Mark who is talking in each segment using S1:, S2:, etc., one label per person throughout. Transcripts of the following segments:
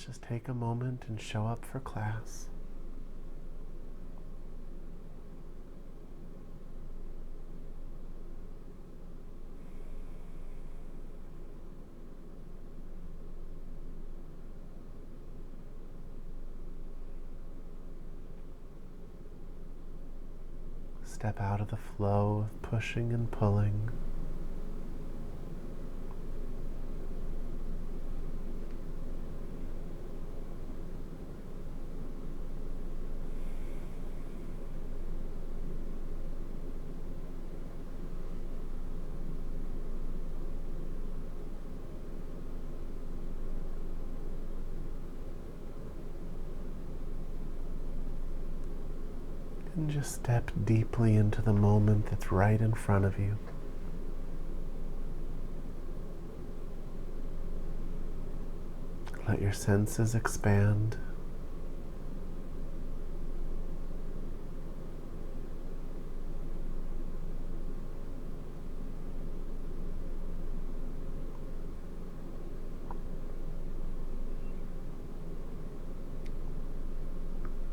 S1: Let's just take a moment and show up for class. Step out of the flow of pushing and pulling. And just step deeply into the moment that's right in front of you. Let your senses expand.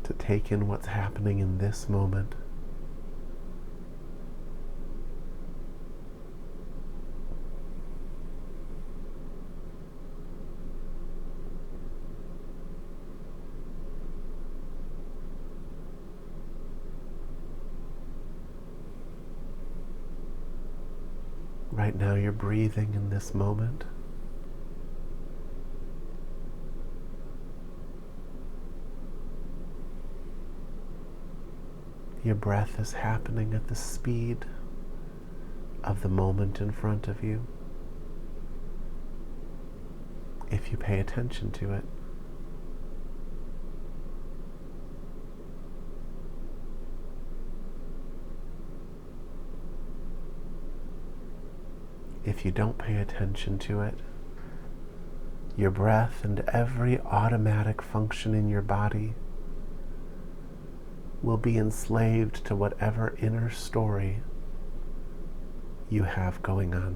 S1: To take in what's happening in this moment. Right now you're breathing in this moment. Your breath is happening at the speed of the moment in front of you, if you pay attention to it. If you don't pay attention to it, your breath and every automatic function in your body will be enslaved to whatever inner story you have going on.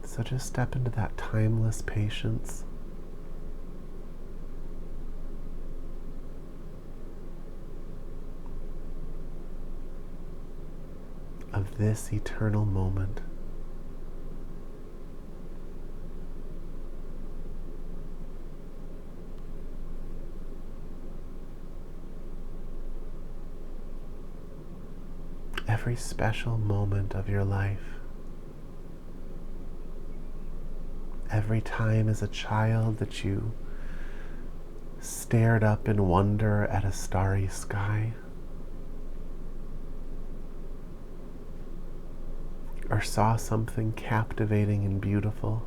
S1: So just step into that timeless patience. Of this eternal moment. Every special moment of your life. Every time as a child that you stared up in wonder at a starry sky, or saw something captivating and beautiful,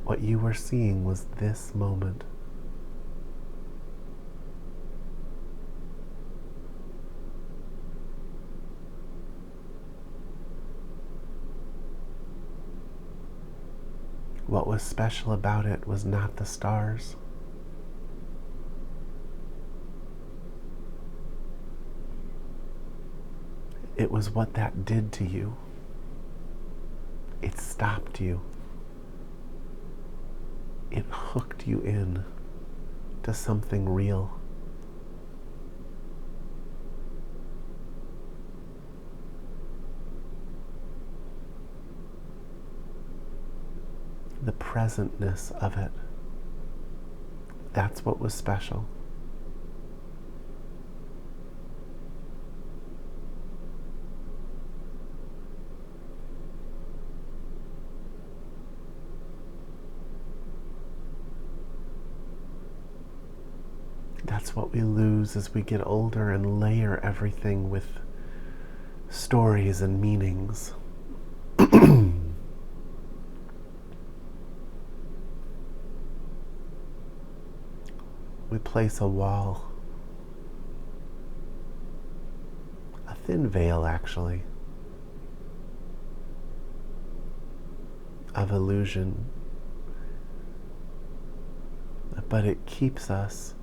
S1: what you were seeing was this moment. What was special about it was not the stars. It was what that did to you. It stopped you. It hooked you in to something real. The presentness of it. That's what was special. That's what we lose as we get older and layer everything with stories and meanings. We place a wall, a thin veil actually, of illusion but it keeps us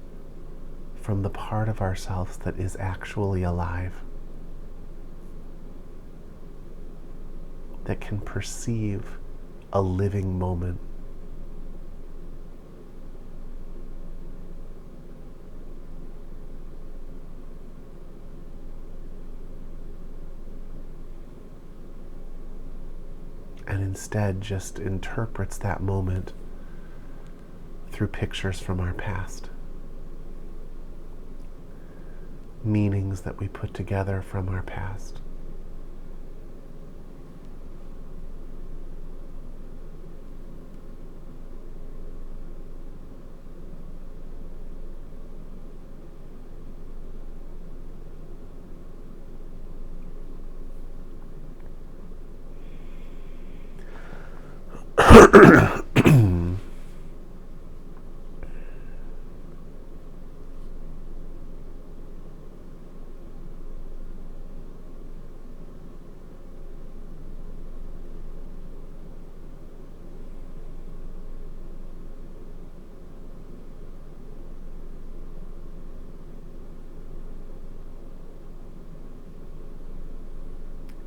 S1: from the part of ourselves that is actually alive, that can perceive a living moment. And instead just interprets that moment through pictures from our past, meanings that we put together from our past.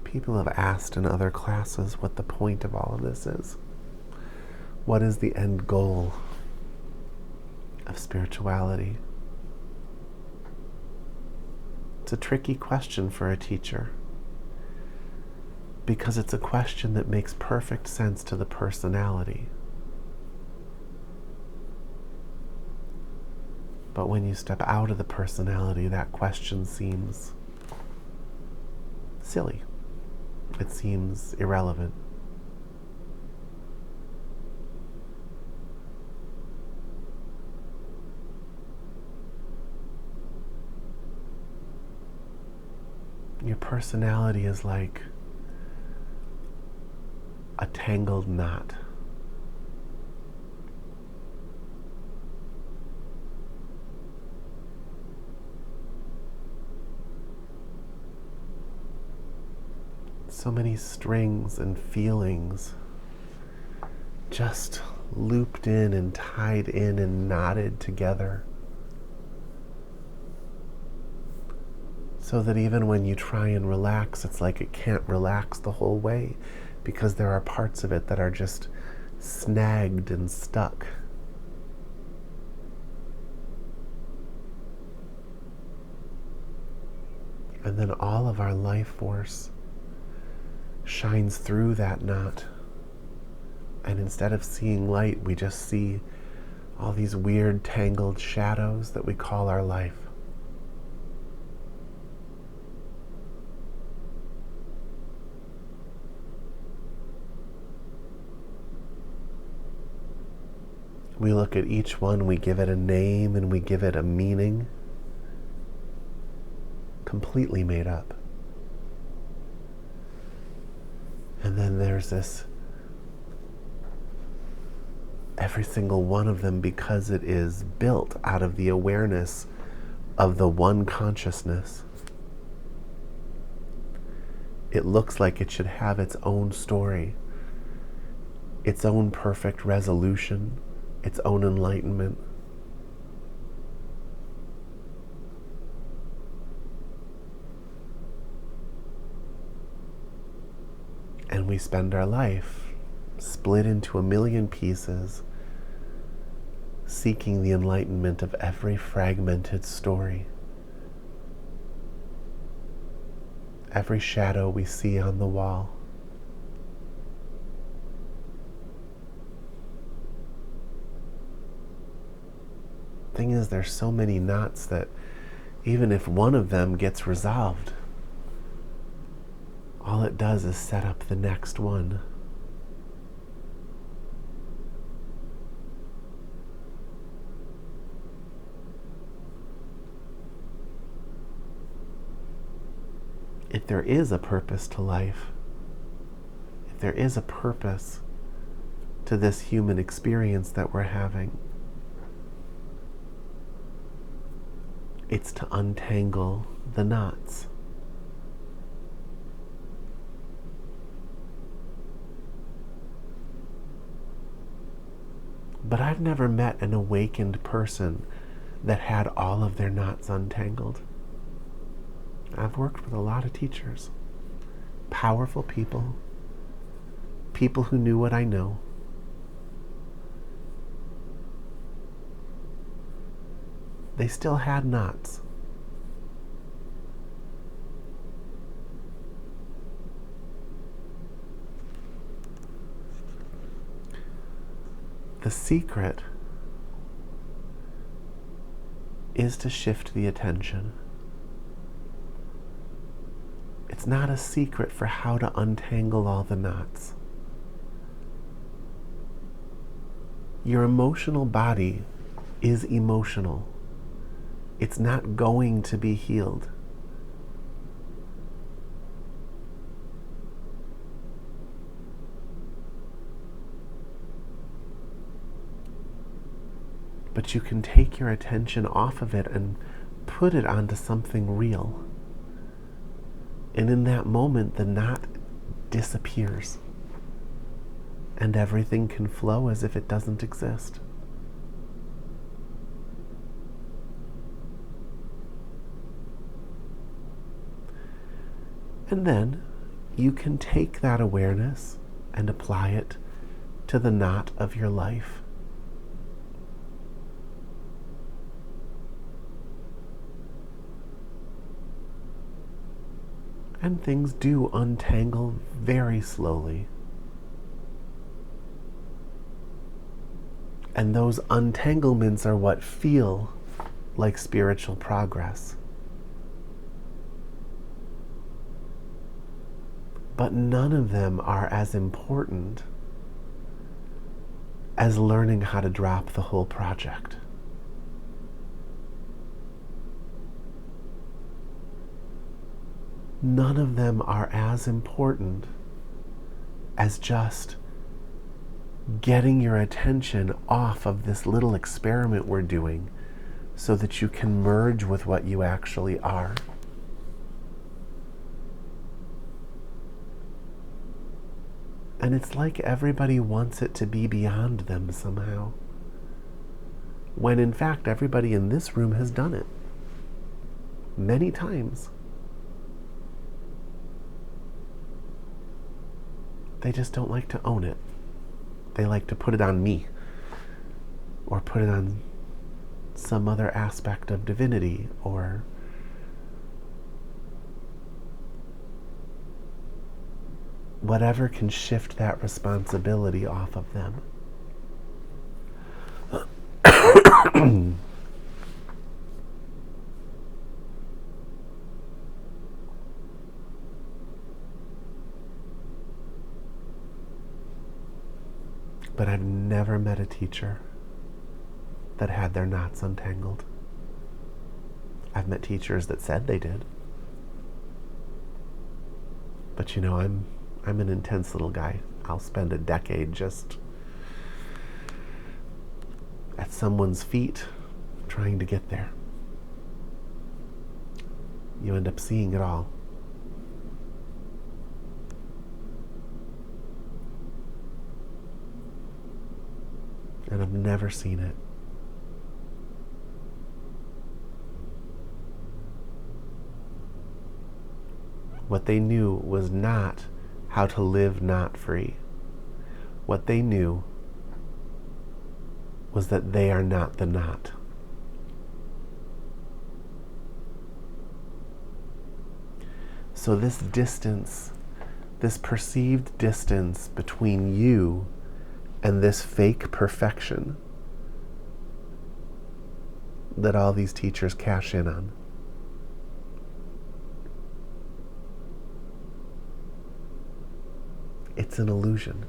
S1: People have asked in other classes what the point of all of this is. What is the end goal of spirituality? It's a tricky question for a teacher, because it's a question that makes perfect sense to the personality. But when you step out of the personality, that question seems silly. It seems irrelevant. Your personality is like a tangled knot. So many strings and feelings just looped in and tied in and knotted together, so that even when you try and relax, it's like it can't relax the whole way, because there are parts of it that are just snagged and stuck. And then all of our life force shines through that knot, and instead of seeing light, we just see all these weird tangled shadows that we call our life. We look at each one, we give it a name, and we give it a meaning, completely made up. And then there's this, every single one of them, because it is built out of the awareness of the one consciousness, it looks like it should have its own story, its own perfect resolution, its own enlightenment. And we spend our life split into a million pieces, seeking the enlightenment of every fragmented story, every shadow we see on the wall. Thing is, there's so many knots that even if one of them gets resolved, all it does is set up the next one. If there is a purpose to life, if there is a purpose to this human experience that we're having, it's to untangle the knots. But I've never met an awakened person that had all of their knots untangled. I've worked with a lot of teachers, powerful people, people who knew what I know. They still had knots. The secret is to shift the attention. It's not a secret for how to untangle all the knots. Your emotional body is emotional. It's not going to be healed. But you can take your attention off of it and put it onto something real. And in that moment, the knot disappears. And everything can flow as if it doesn't exist. And then you can take that awareness and apply it to the knot of your life. And things do untangle very slowly. And those untanglements are what feel like spiritual progress. But none of them are as important as learning how to drop the whole project. None of them are as important as just getting your attention off of this little experiment we're doing so that you can merge with what you actually are. And it's like everybody wants it to be beyond them somehow, when in fact everybody in this room has done it many times. They just don't like to own it. They like to put it on me, or put it on some other aspect of divinity, or whatever can shift that responsibility off of them. But I've never met a teacher that had their knots untangled. I've met teachers that said they did. But you know, I'm an intense little guy. I'll spend a decade just at someone's feet trying to get there. You end up seeing it all. And I've never seen it. What they knew was not how to live knot free. What they knew was that they are not the knot. So this distance, this perceived distance between you and this fake perfection that all these teachers cash in on, it's an illusion.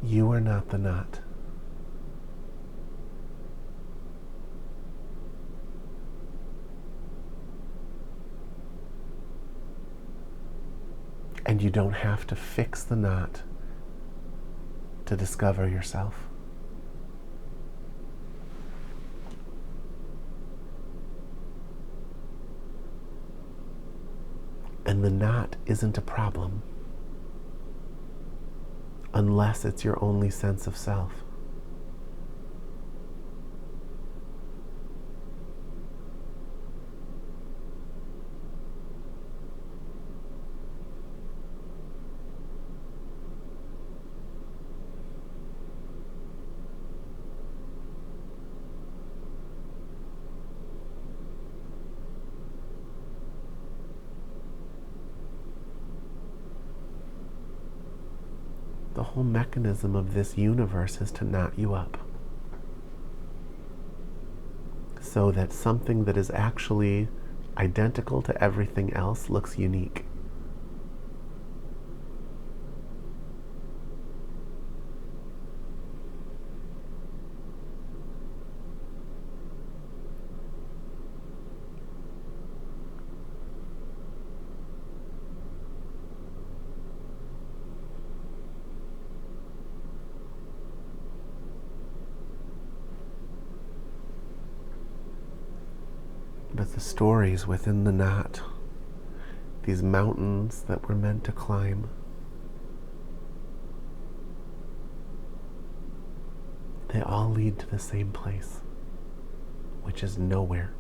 S1: You are not the knot. And you don't have to fix the knot to discover yourself. And the knot isn't a problem unless it's your only sense of self. The whole mechanism of this universe is to knot you up so that something that is actually identical to everything else looks unique. But the stories within the knot, these mountains that we're meant to climb, they all lead to the same place, which is nowhere.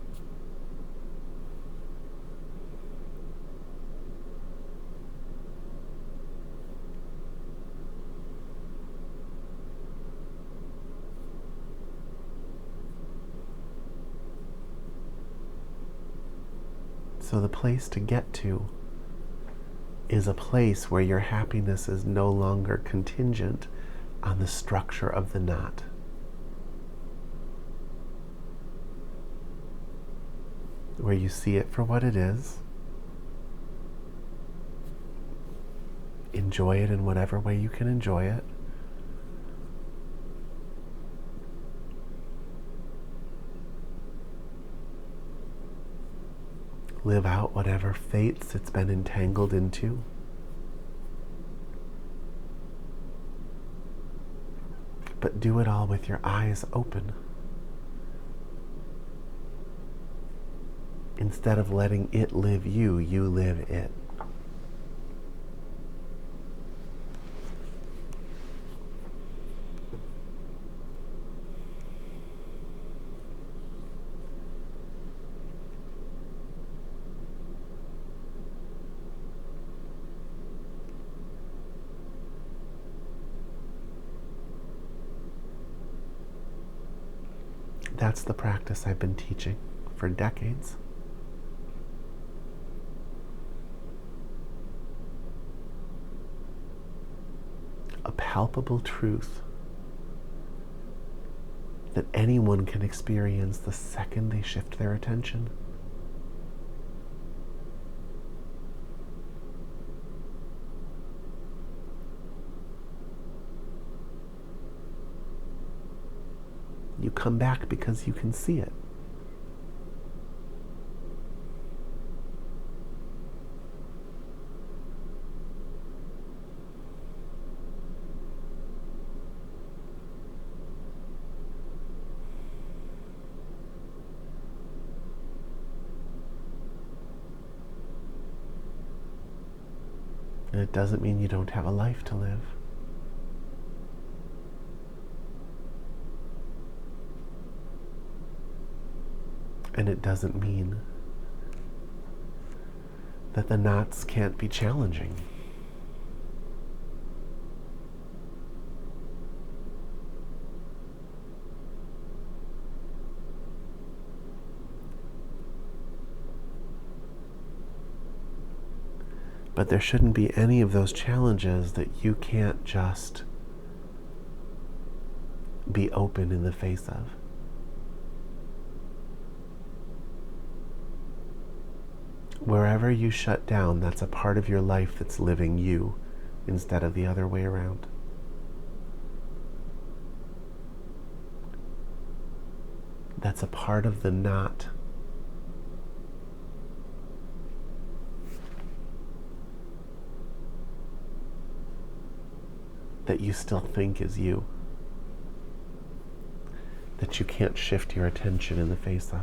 S1: So the place to get to is a place where your happiness is no longer contingent on the structure of the knot. Where you see it for what it is, enjoy it in whatever way you can enjoy it, live out whatever fates it's been entangled into. But do it all with your eyes open. Instead of letting it live you, you live it. That's the practice I've been teaching for decades. A palpable truth that anyone can experience the second they shift their attention. You come back because you can see it. And it doesn't mean you don't have a life to live. And it doesn't mean that the knots can't be challenging. But there shouldn't be any of those challenges that you can't just be open in the face of. Wherever you shut down, that's a part of your life that's living you instead of the other way around. That's a part of the knot that you still think is you, that you can't shift your attention in the face of.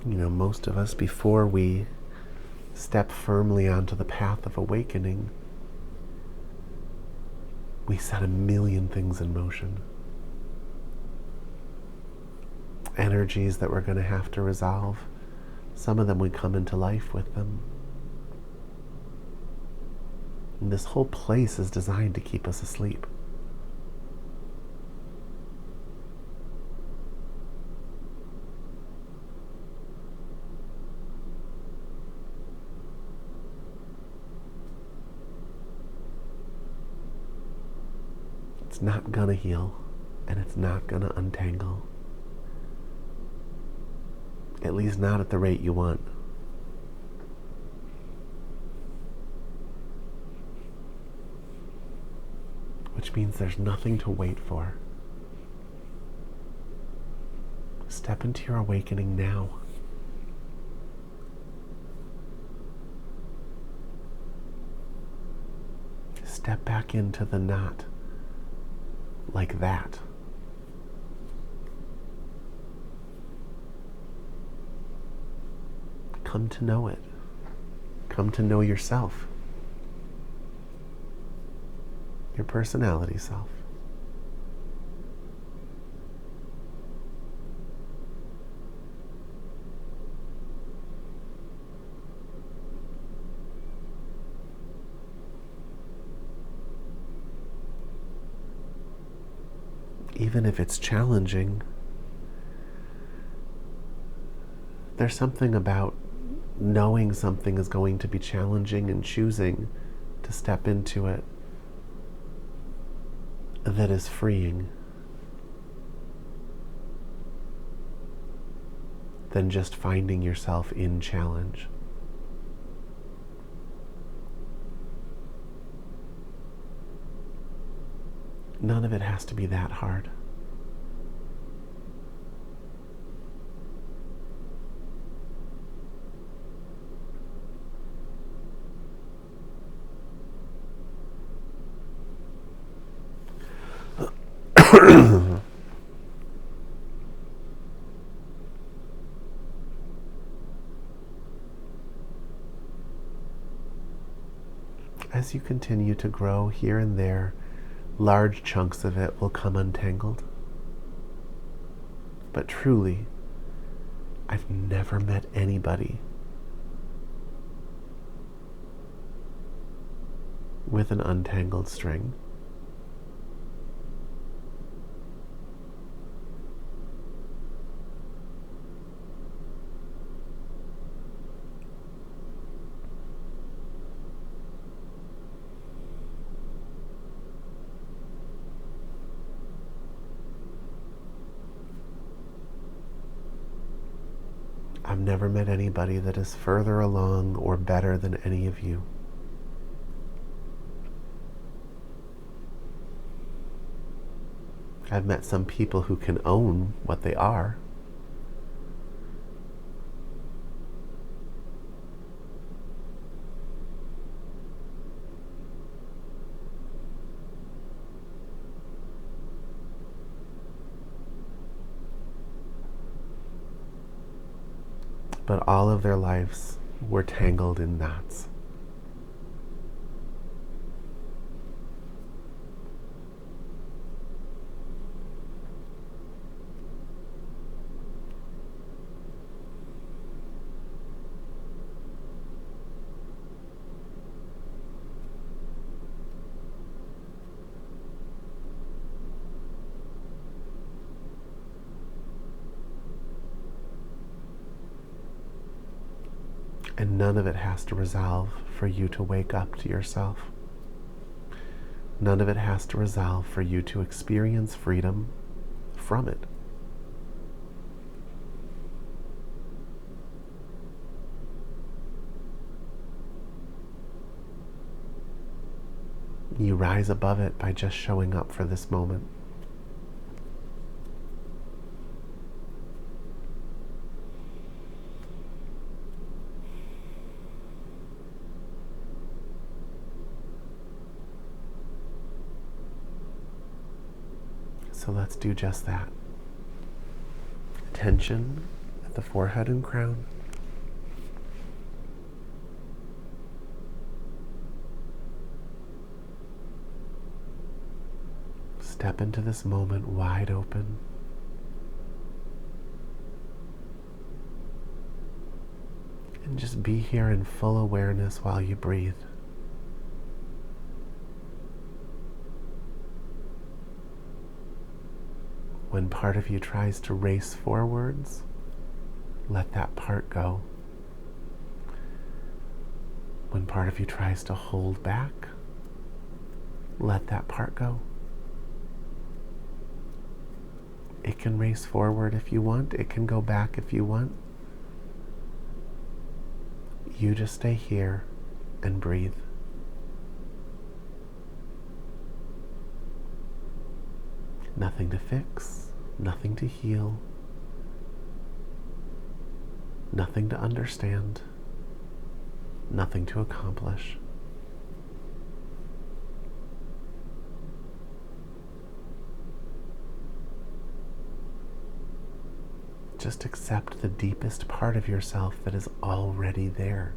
S1: Most of us, before we step firmly onto the path of awakening, we set a million things in motion. Energies that we're going to have to resolve. Some of them we come into life with them. And this whole place is designed to keep us asleep. It's not gonna heal, and it's not gonna untangle. At least not at the rate you want. Which means there's nothing to wait for. Step into your awakening now. Step back into the knot like that. Come to know it. Come to know yourself. Your personality self. Even if it's challenging, there's something about knowing something is going to be challenging and choosing to step into it that is freeing than just finding yourself in challenge. None of it has to be that hard. As you continue to grow here and there, large chunks of it will come untangled. But truly, I've never met anybody with an untangled string. I've never met anybody that is further along or better than any of you. I've met some people who can own what they are. But all of their lives were tangled in knots. And none of it has to resolve for you to wake up to yourself. None of it has to resolve for you to experience freedom from it. You rise above it by just showing up for this moment. So let's do just that. Attention at the forehead and crown. Step into this moment wide open. And just be here in full awareness while you breathe. When part of you tries to race forwards, let that part go. When part of you tries to hold back, let that part go. It can race forward if you want. It can go back if you want. You just stay here and breathe. Nothing to fix, nothing to heal, nothing to understand, nothing to accomplish. Just accept the deepest part of yourself that is already there.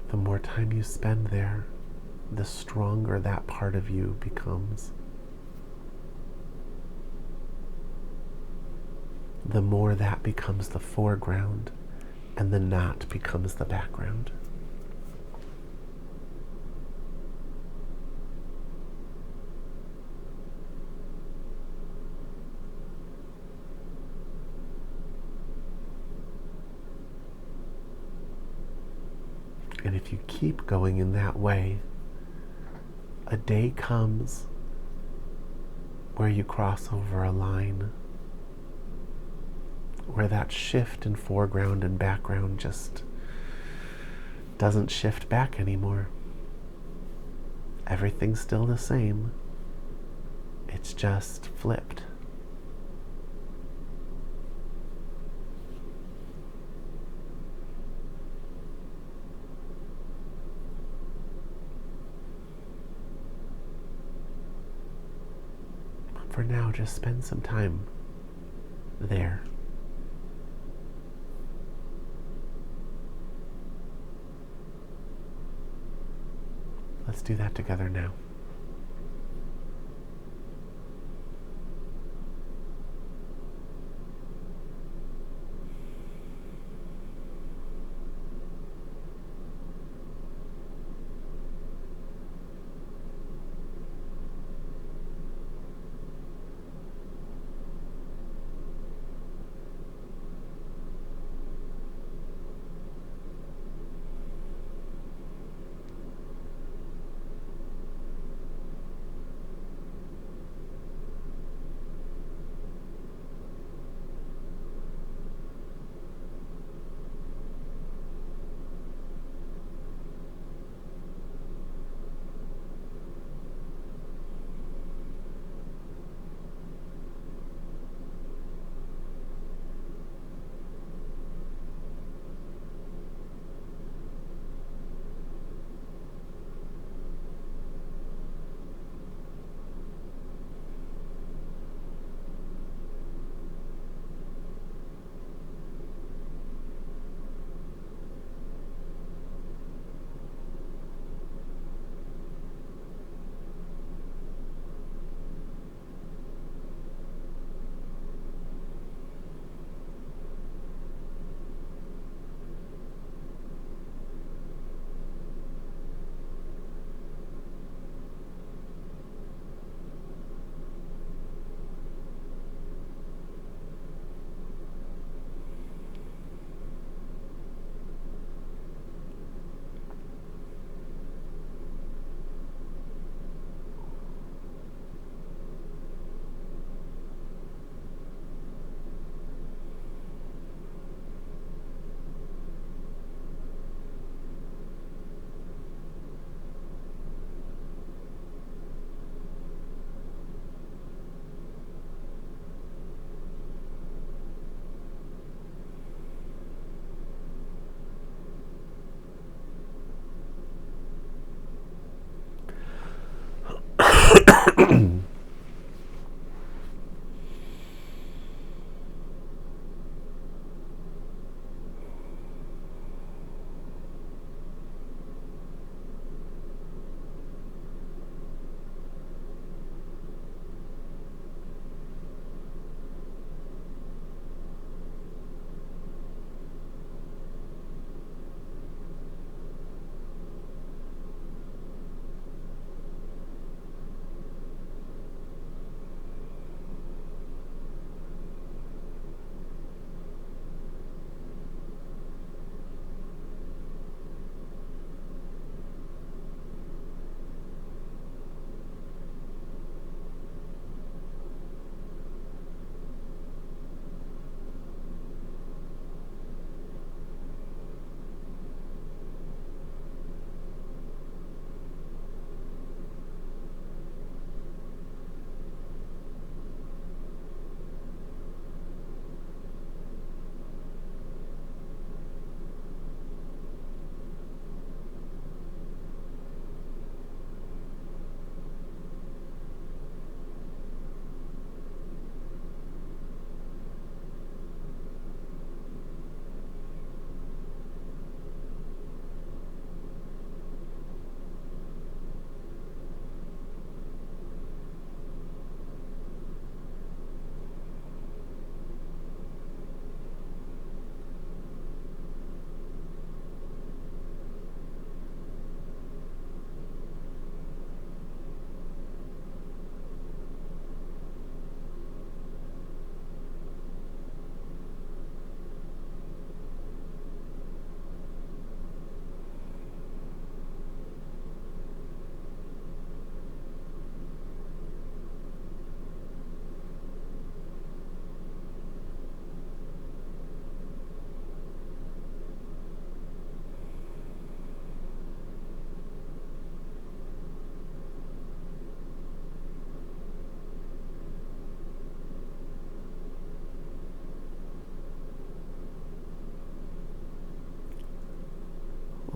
S1: The more time you spend there, the stronger that part of you becomes. The more that becomes the foreground and the not becomes the background. And if you keep going in that way, a day comes where you cross over a line where that shift in foreground and background just doesn't shift back anymore. Everything's still the same. It's just flipped. For now, just spend some time there. Let's do that together now.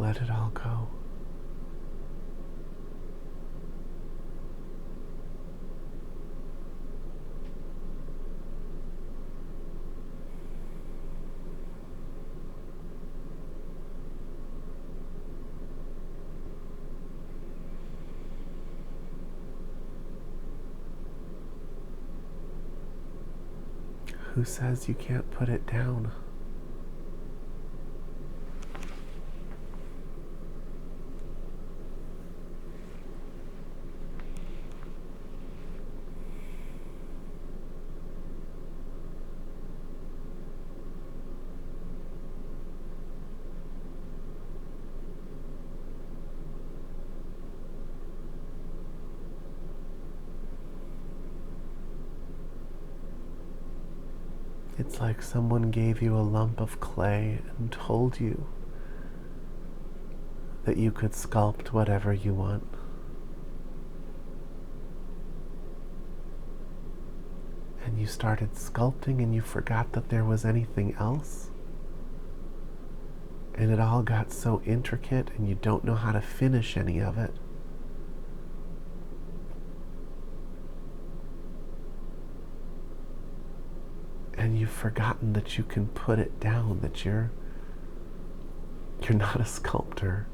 S1: let it all go. Who says you can't put it down? It's like someone gave you a lump of clay and told you that you could sculpt whatever you want. And you started sculpting and you forgot that there was anything else. And it all got so intricate and you don't know how to finish any of it. And you've forgotten that you can put it down, that you're not a sculptor.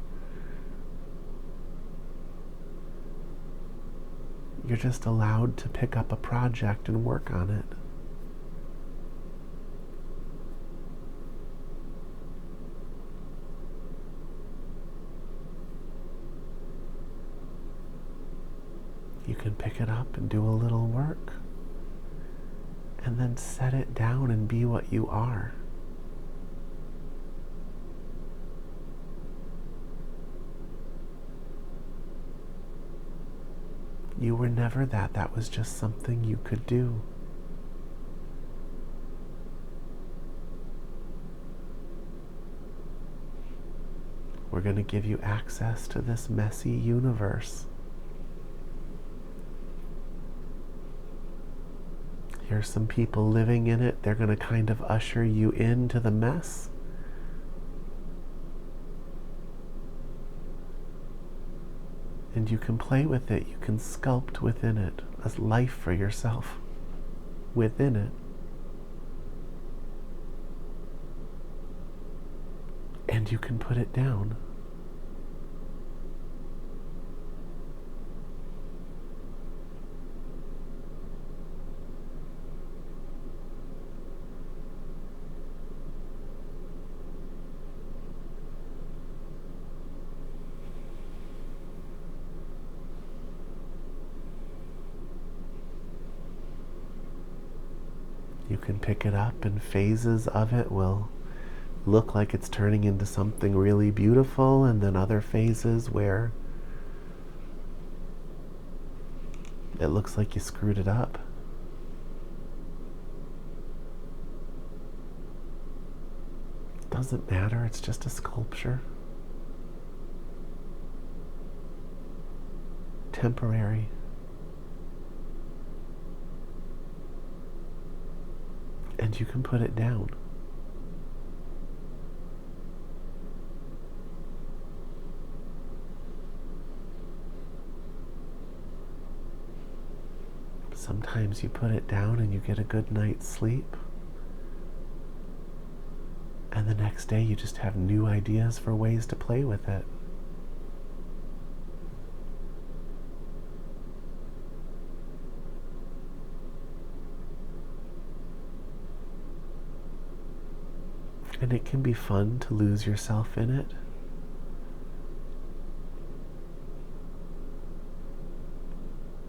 S1: You're just allowed to pick up a project and work on it. You can pick it up and do a little work, and then set it down and be what you are. You were never that. That was just something you could do. We're going to give you access to this messy universe. Here's some people living in it. They're going to kind of usher you into the mess. And you can play with it. You can sculpt within it a life for yourself within it. And you can put it down. You can pick it up, and phases of it will look like it's turning into something really beautiful, and then other phases where it looks like you screwed it up. It doesn't matter, it's just a sculpture. Temporary. And you can put it down. Sometimes you put it down and you get a good night's sleep. And the next day you just have new ideas for ways to play with it. And it can be fun to lose yourself in it.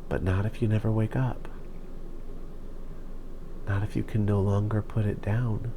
S1: But not if you never wake up. Not if you can no longer put it down.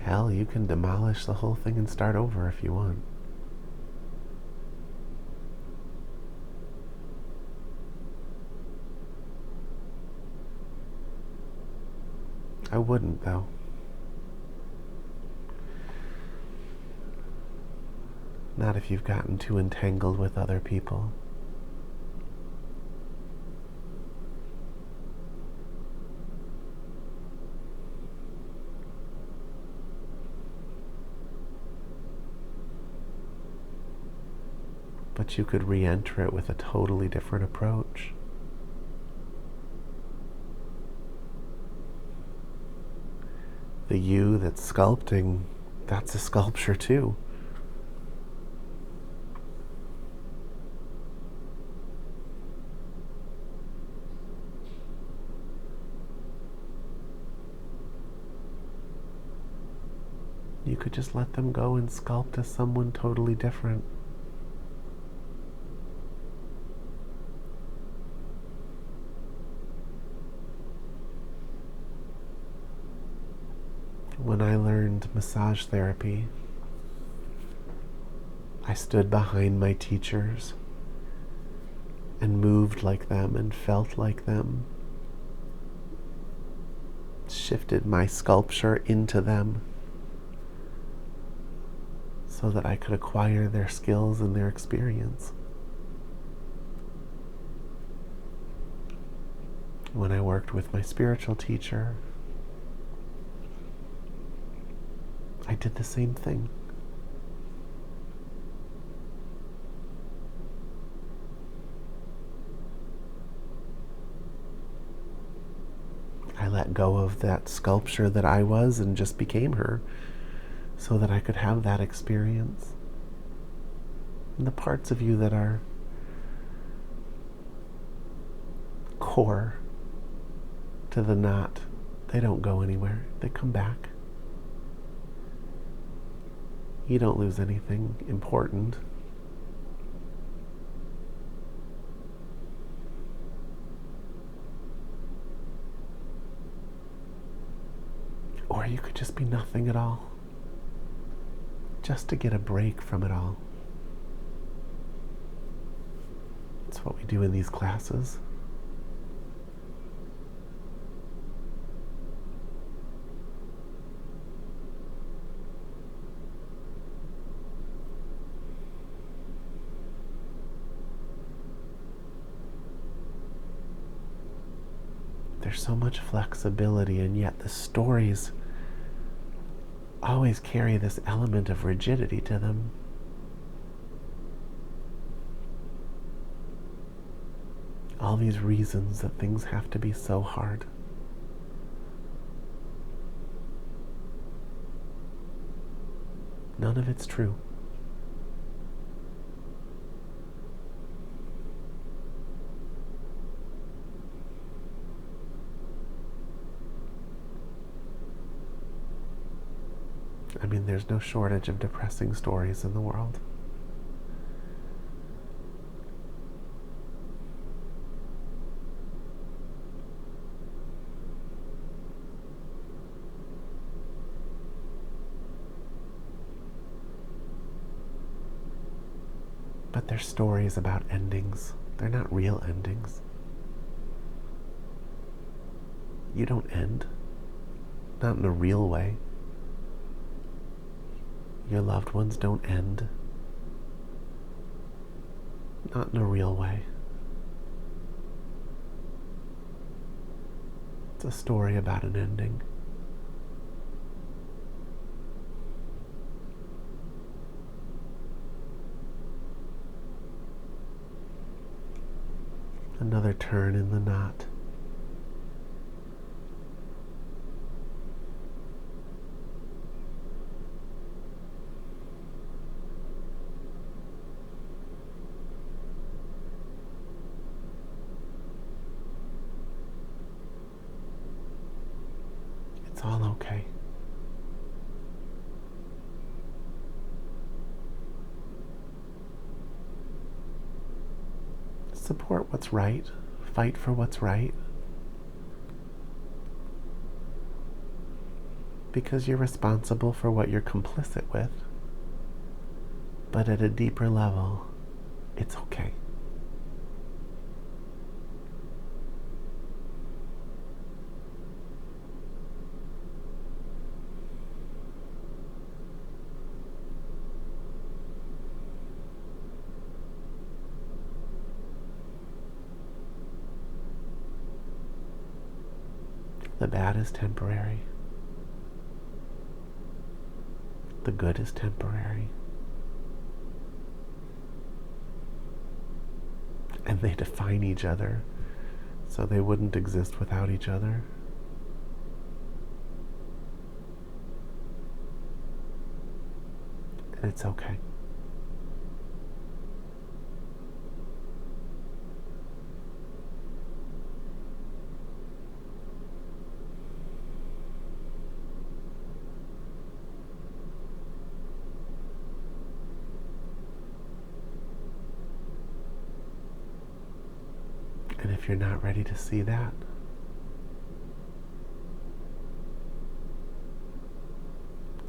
S1: Hell, you can demolish the whole thing and start over if you want. I wouldn't, though. Not if you've gotten too entangled with other people. But you could re-enter it with a totally different approach. The you that's sculpting, that's a sculpture too. You could just let them go and sculpt as someone totally different. When I learned massage therapy, I stood behind my teachers and moved like them and felt like them, shifted my sculpture into them so that I could acquire their skills and their experience. When I worked with my spiritual teacher, I did the same thing. I let go of that sculpture that I was and just became her so that I could have that experience. And the parts of you that are core to the knot, they don't go anywhere. They come back. You don't lose anything important. Or you could just be nothing at all, just to get a break from it all. That's what we do in these classes. There's so much flexibility, and yet the stories always carry this element of rigidity to them. All these reasons that things have to be so hard. None of it's true. I mean, there's no shortage of depressing stories in the world. But they're stories about endings. They're not real endings. You don't end. Not in a real way. Your loved ones don't end. Not in a real way. It's a story about an ending. Another turn in the knot. It's all okay. Support what's right. Fight for what's right. because you're responsible for what you're complicit with. But at a deeper level, it's okay. The bad is temporary. The good is temporary. And they define each other, so they wouldn't exist without each other. And it's okay. And if you're not ready to see that,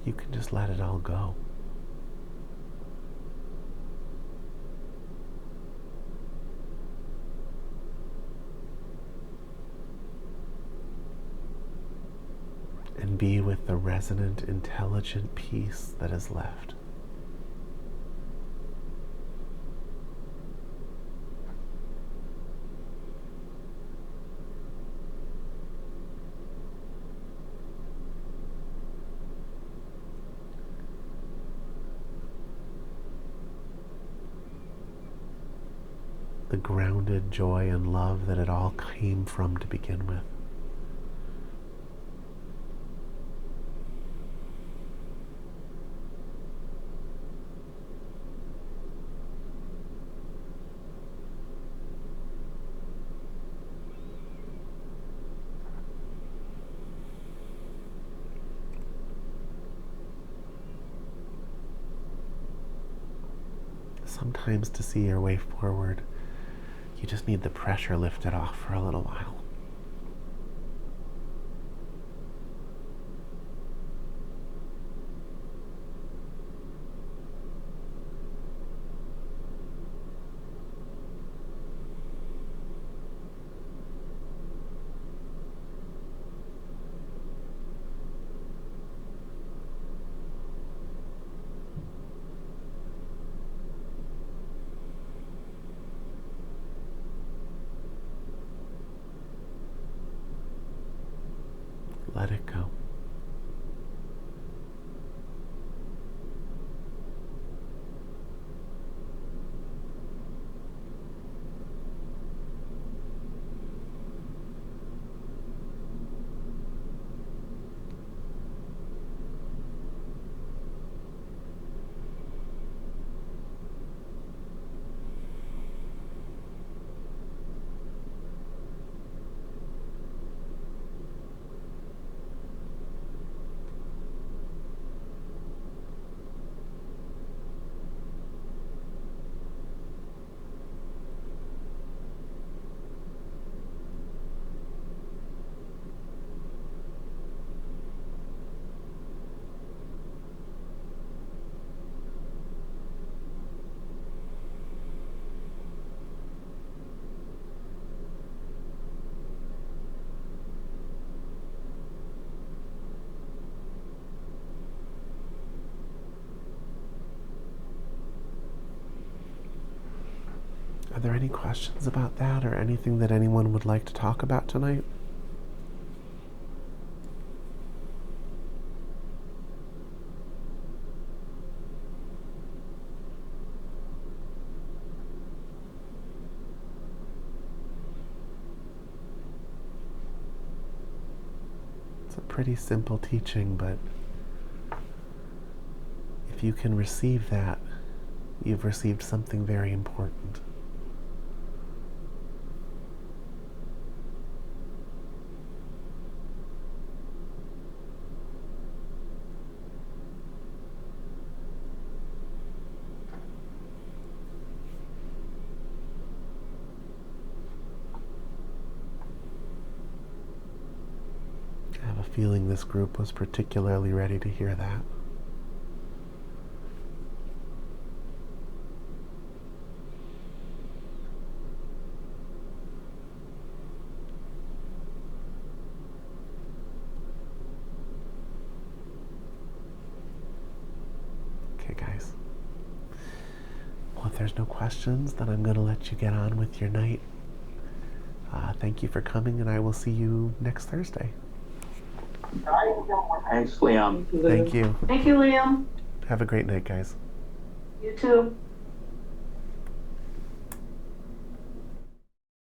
S1: you can just let it all go. And be with the resonant, intelligent peace that is left. The grounded joy and love that it all came from to begin with. Sometimes to see your way forward, you just need the pressure lifted off for a little while. Let it go. Are there any questions about that or anything that anyone would like to talk about tonight? It's a pretty simple teaching, but if you can receive that, you've received something very important. feeling this group was particularly ready to hear that. Okay, guys. Well, if there's no questions, then I'm going to let you get on with your night. Thank you for coming, and I will see you next Thursday.
S2: Thanks, Liam.
S1: Thank you.
S3: Thank you, Liam.
S1: Have a great night, guys.
S3: You too.